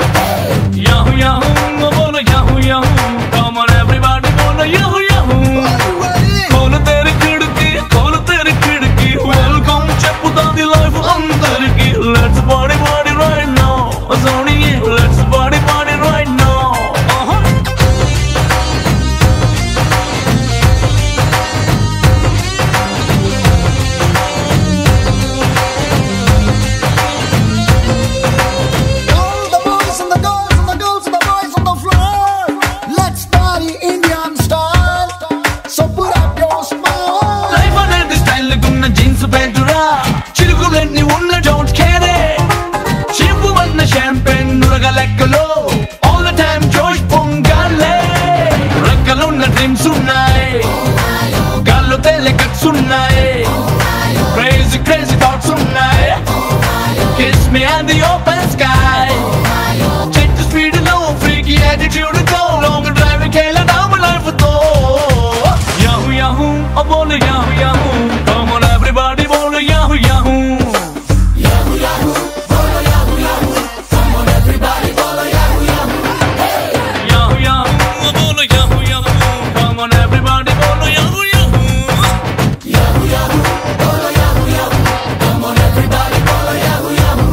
Yahoo yahoo, oh bolu yahoo yahoo. Come on everybody, bolu yahoo yahoo. కోలు తెరి కిడుకి కోలు తెరి కిడుకి welcome చెప్పుతాది life అందరికి let's party party right now సోనియే let's party party right now All the boys and the girls and the girls and the boys on the floor. Let's party Indian style. So put up your smile. Life అనేది style గున్న jeans ప్యాంటురా చిలుకులన్నీ ఉన్న don't care chip వన్న champagne నురగ లెక్కలో all the time జోష్ పొంగాలే రెక్కలున్న dreams ఉన్నాయి గాల్లో తేలే cuts ఉన్నాయి crazy crazy thoughts ఉన్నాయి kiss me and the open sky చెట్టు స్పీడ్ లో ఫ్రీకీ యాటిట్యూడ్ తో లాంగ్ డ్రైవ్ కేలడామ లైఫ్ తో యాహూ యాహూ ఓ బోలు Yahoo Yahoo come on everybody బోలు యాహూ యాహూ యాహూ యాహూ బోలు Yahoo Yahoo come on everybody బోలు యాహూ యాహూ యాహూ యాహూ ఓ బోలు Yahoo Yahoo come on everybody బోలు యాహూ యాహూ యాహూ యాహూ బోలు Yahoo Yahoo come on everybody బోలు Yahoo Yahoo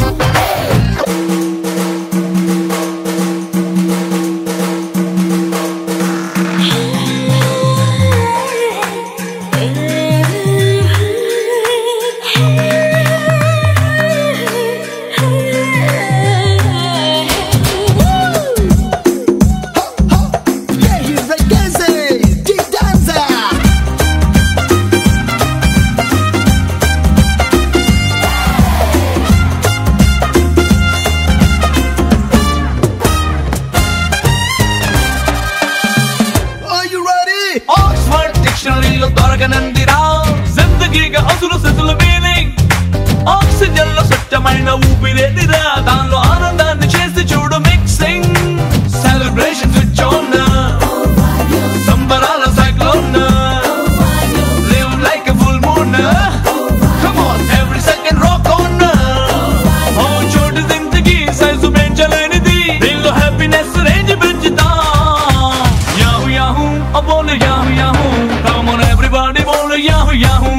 పెంచలేనిది దీనిలో happiness range పెంచుతా Yahoo Yahoo బోలు Yahoo Yahoo come on everybody బోలు Yahoo Yahoo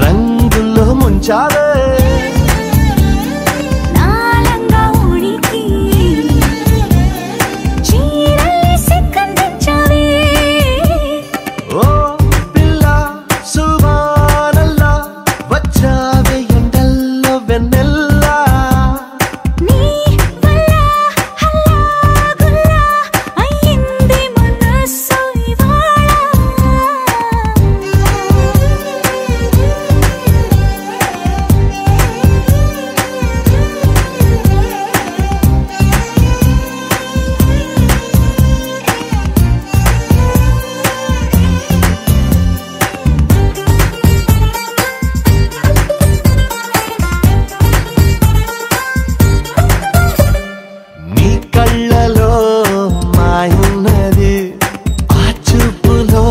రంగుల్లో ముంచాలే నాలంగా ఉడికి చీరల్ని సిక్కందించావే ఓ పిల్ల సుబానల్లా వచ్చావే ఎండల్లో వెన్నెల్లా నీ వల్ల హల్లాగుల్లా అయ్యింది మనసు ఇవాళ నీ కళ్ళలో మాయున్నది ఆ చూపులో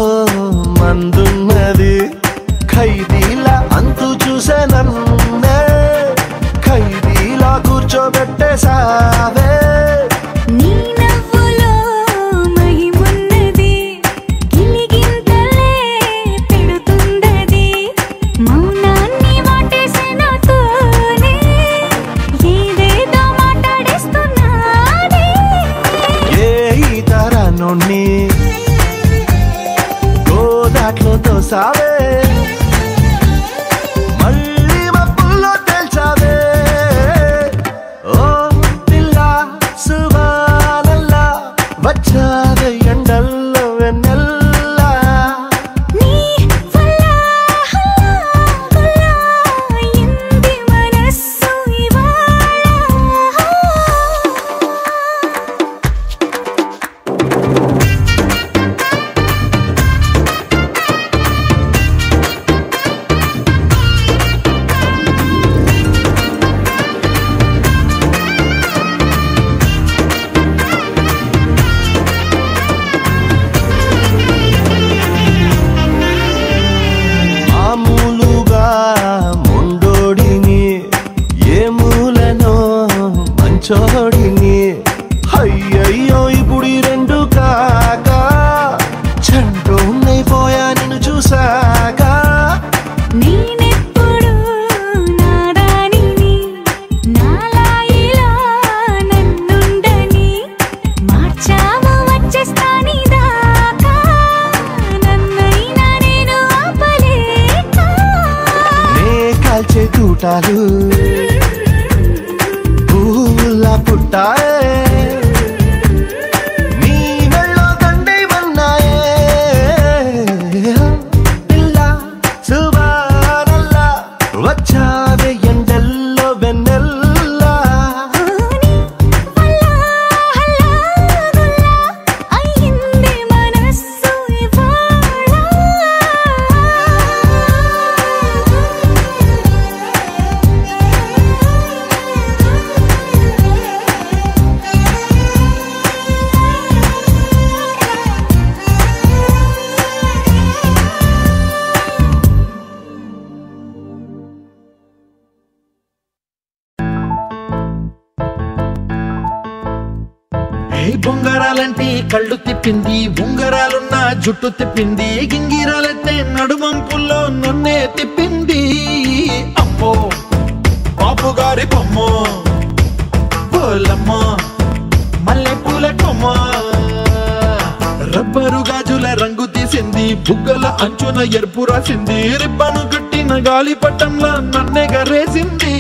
మందున్నది ఖైదీలా అంతు చూసే నన్నే ఖైదీలా కూర్చోబెట్టేసావే నీ నవ్వులో మహిమున్నది గిలిగింతలే పెడుతుందది మౌనాన్ని వాటేసే నాతోనే ఏదేదో మాట్లాడేస్తున్నానే ఏ ఈ తరాన్ని గోదాట్లో తోసావే మళ్ళీ మబ్బుల్లో తేల్చావే ఓ పిల్ల సుబానల్లా వచ్చావే ఎండల్లో వెన్నెల్లా నీ వల్ల హల్లాగుల్లా అయ్యింది మనసు ఇవాళ మామూలుగా మొండోడిని ఏ మూలనో మంచోడిని అయ్యయ్యో ఇప్పుడు ఈ రెండు కాక చంటోనైపోయా నిన్ను చూసాక నేనెప్పుడు నాదానిని నాలాయిలా నన్నుండని మార్చాము వచ్చేస్తాని దాకా నన్నైనా నేను ఆపలేక నే కాల్చే తూటాలు పువ్వులా పుట్టాయే నీ మెళ్ళో దండేమన్నాయే పిల్ల సుబానల్లా వచ్చావే ఎండల్లో వెన్నెల్లా నీ వల్ల హల్లాగుల్లా అయ్యింది మనసు ఇవాళ బొంగరాలంటే కళ్ళు తిప్పింది, ఉంగరాలున్న జుట్టు తిప్పింది, గింగిరాలెత్తే నడుమంపుల్లో నన్నే తిప్పింది. అమ్మో బాపు గారి బొమ్మ, పోలమ్మ మల్లె పూల కొమ్మ, రబ్బరు గాజుల రంగు తీసింది, బుగ్గల అంచున ఎరుపు రాసింది, రిబ్బను కట్టిన గాలి పట్టంలా నన్నే గరేసింది.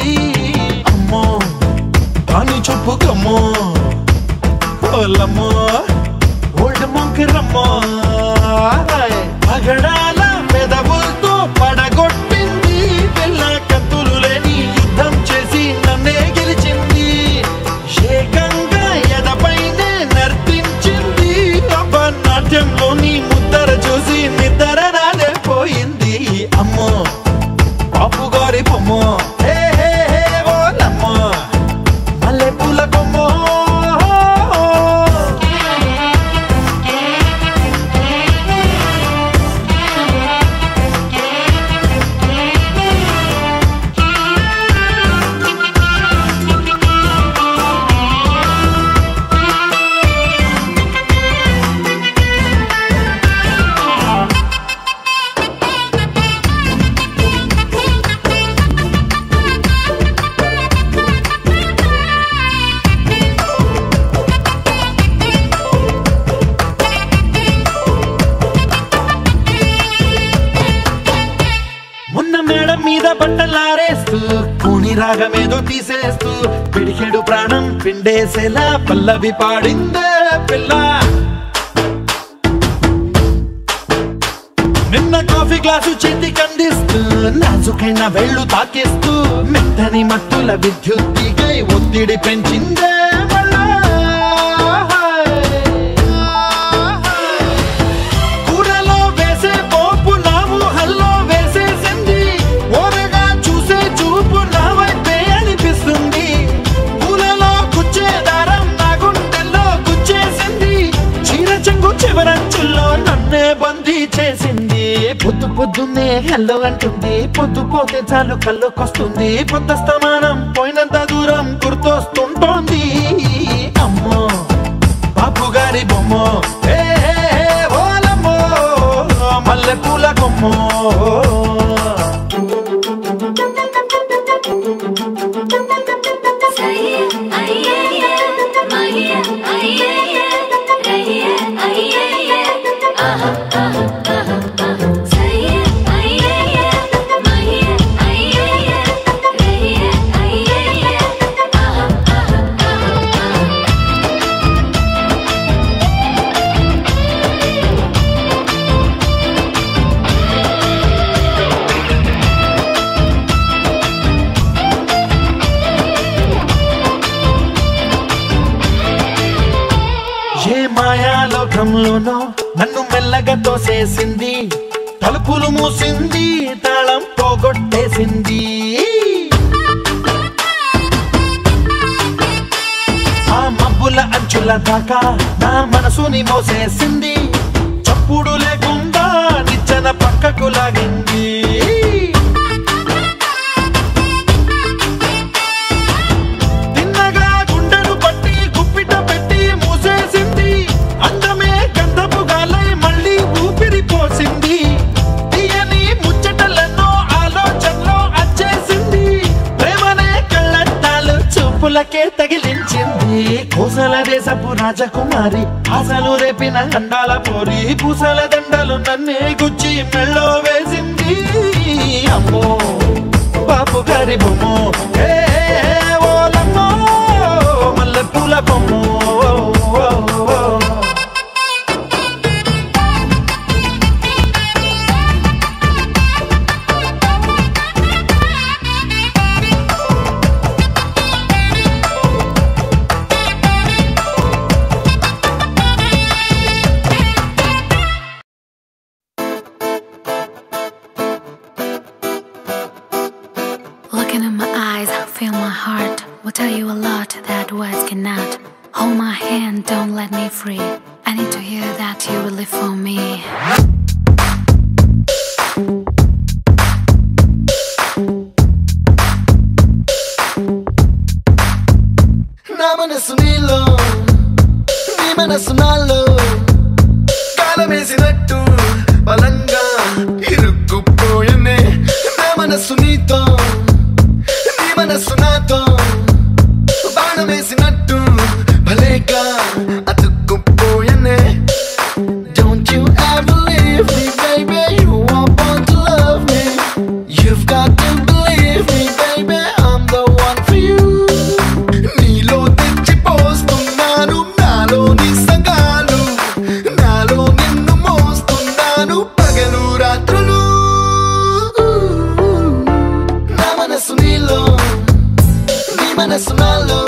అమ్మో కాని చెప్పు కమ్మో, పోలమ్మో ఓల్డ్ మొంకిరమ్మో, పగడాల పెదవులతో పడగొట్టింది, పిల్ల కత్తులు లేని యుద్ధం చేసి నన్నే గెలిచింది, ఏకంగా ఎదపైనే నర్తించింది, నాట్యంలోని ముద్దర చూసి నిద్ర రాలే పోయింది. అమ్మో బాపు గారి బొమ్మ, హే హే హే ఓలమ్మ మల్లె పూల కొమ్మ. బట్టలారేస్తూ కూని రాగమేదో తీసేస్తూ పిడికెడు ప్రాణం పిండేసేలా పల్లవి పాడిందే పిల్ల. నిన్న కాఫీ గ్లాసు చేతి కందిస్తూ నాజుకైన వేళ్ళు తాకేస్తూ మెత్తని మత్తుల విద్యుత్తికై ఒత్తిడి పెంచిందే మళ్ళా. కూరలో వేసే పోపు నా ఊహల్లో వేసేసింది, ఓరగా చూసే చూపు నా వైపే అనిపిస్తుంది, పూలలో గుచ్చే దారం నా గుండెల్లో గుచ్చేసింది, చీర చెంగు చివరంచుల్లో నన్నే బందీ చేసింది. పొద్దు పొద్దున్నే హెల్లో అంటుంది, పొద్దు పోతే చాలు కళ్ళొకొస్తుంది, పొద్దస్తమానం పోయినంత దూరం గుర్తొస్తుంటోంది. అమ్మో బాపు గారి బొమ్మ, హే హే హే ఓలమ్మో మల్లె పూల కొమ్మ. ఏ మాయాలోకంలోనో నన్ను మెల్లగా తోసేసింది, తలుపులు మూసింది, తాళం పోగొట్టేసింది, ఆ మబ్బుల అంచుల దాకా నా మనసుని మోసేసింది, చప్పుడు లేకుండా నిచ్చెన పక్కకు లాగింది, పులకే తగిలించింది, కోసల దేశపు రాజకుమారి, ఆశలు రేపిన అండాల పోరి, పూసల దండలు నన్నే గుచ్చి మెళ్ళో వేసింది. అమ్మో బాపు గారి బొమ్మ, హే ఓలమ్మో మల్లె పూల బొమ్మ. Looking in my eyes, feel my heart will tell you a lot that words cannot. Hold my hand, don't let me free. I need to hear that you will live for me. నా మనసు నీలో, నీ మనసు నాలో కాలమేసినట్టు బలంగా ఇరుక్కుపోయనే నా మనసు నీతో నీ మనసు నాతో బాణమేసినట్టు భలేగా అతుక్కుపోయనే Don't you ever leave me baby you are born to love me You've got to believe me baby I'm the one for you నీలో తెచ్చిపోస్తున్నాను నాలోని సంగాలు నాలో నిన్ను మోస్తున్నాను పగలు రాత్రులు నా మనసు నీలో నీ మనసు నాలో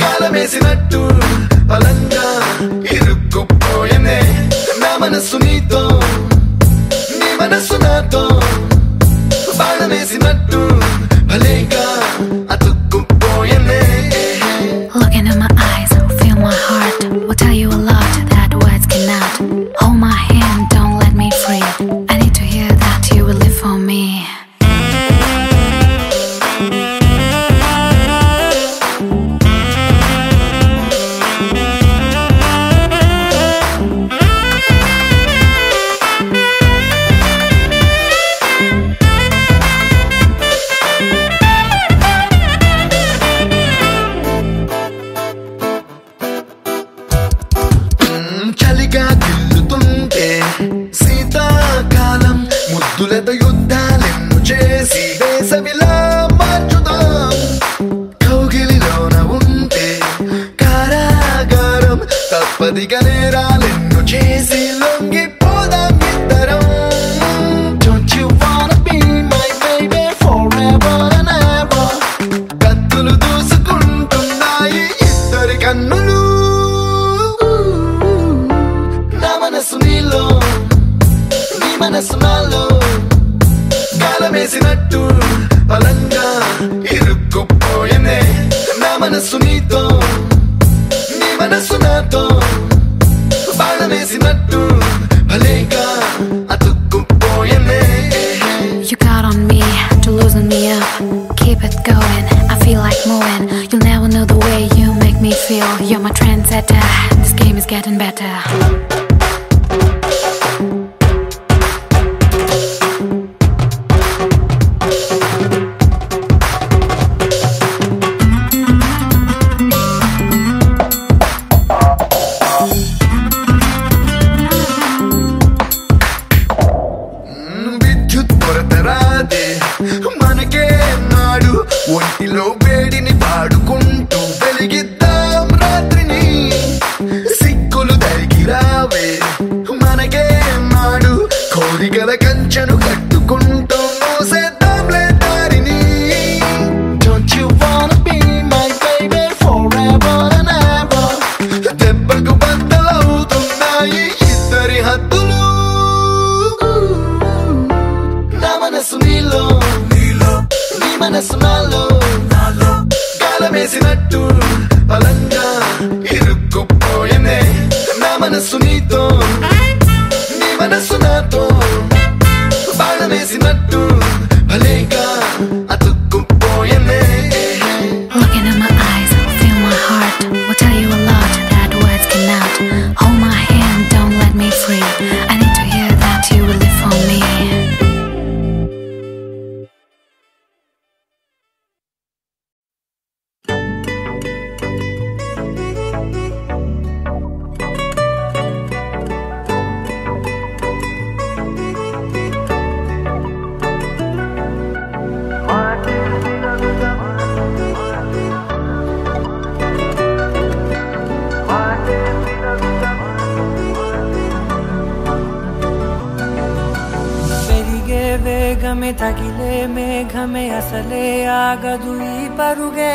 కాలమేసినట్టు బలంగా ఇరుక్కుపోయనే నా మనసు నీతో నీ మనసు నాతో బాణమేసినట్టు భలేగా అతుక్కుపోయనే Look into my eyes, feel my heart. Will tell you a lot that words cannot. Hold my hand, don't let me free. I need to hear that you will live for me. చలిగా గిల్లుతుంటే శీతాకాలం ముద్దులతో యుద్ధాలెన్ను చేసి వేసవిలా మార్చుదాం కౌగిలిలోన ఉంటే కారాగారం తప్పదిగా నేరాలెన్ను చేసి లొంగిపోదాం ఇద్దరం Don't you wanna be my baby forever and ever కత్తులు దూసుకుంటున్నాయి ఇద్దరి కన్నులు నా మనసు నీలో నీ మనసు నాలో కాలమేసినట్టు బలంగా ఇరుక్కుపోయనే నా మనసు నీతో నీ మనసు నాతో బాణమేసినట్టు భలేగా అతుక్కుపోయనే You got on me to loosen me up. Keep it going, I feel like moving. You'll never know the way you make me feel. You're my trendsetter, this game is getting better. విద్యుత్ కొరతరాదే మనకే నాడు ఒంటిలో వేడిని పాడుకుంటూ వెలిగిద్దాం రాత్రిని సిక్కులు తరిగి రావే మనకే నాడు కోరికల కంచెను కట్టుకుంటూ మోసేద్దాంలే దారిని Don't you wanna be my baby forever and ever దెబ్బకు బద్దలవుతున్నాయి ఇద్దరి హద్దులు నా మనసు నీలో నీ మనసు నాలో కాలమేసినట్టు బలంగా ఇరుక్కుపోయనే నా మనసు నీతో నీ మనసు నాతో బాణమేసినట్టు భలేగా అతుక్కుపోయనే Look into my eyes, feel my heart. Will tell you a lot that words cannot. Hold my hand, don't let me free. I need to hear that you will live for me. వేగమే తగిలే మేఘమే అసలే ఆగదు ఈ పరుగే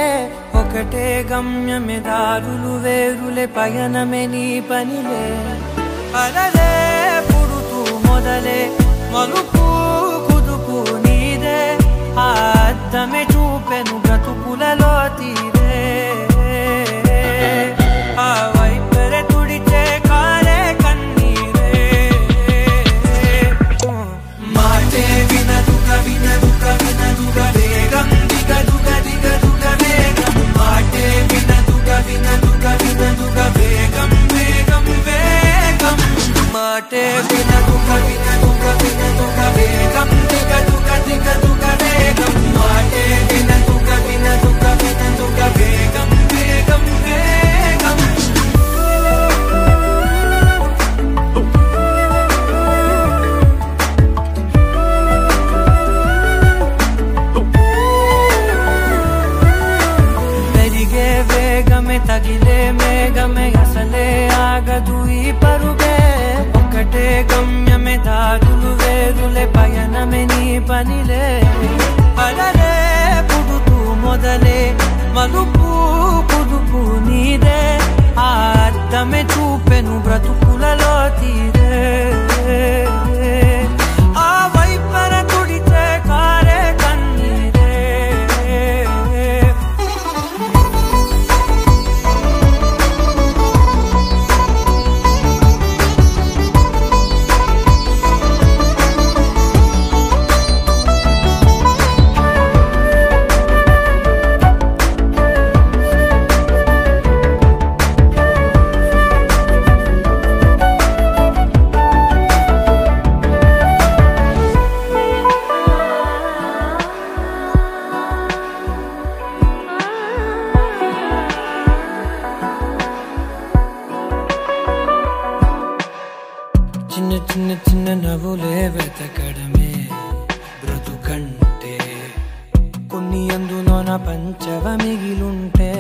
ఒకటే గమ్యమే దారులు వేరులే పయనమే నీ పనిలే అలలే పుడుతూ మొదలే మలుపు కుదుపు నీదే ఆ అద్దమే చూపెను బ్రతుకులలో తీరే ఆ వైపరే తుడిచే కాలే కన్నీరే మాటే వినదుగా వినదుగా వినదుగా వేగం దిగదుగా దిగదుగా వేగం మాటే వినదుగా వినదుగా వినదుగా వేగం తగిలే మేఘమే అసలే ఆగదు ఈ పరుగే ఒకటే గమ్యమే దారులు వేరులే పయనమే నీ పనిలే అలలే పుడుతూ మొదలే మలుపు పుదుపు నీదే ఆ అర్థమే చూపెను బ్రతుకులలో తీరే ఆ వైపర తుడితే కారే కన్నీరే చిన్న చిన్న చిన్న నవ్వులే వెతకడమే బ్రతుకంటే కొన్ని అందులోన పంచవ మిగిలుంటే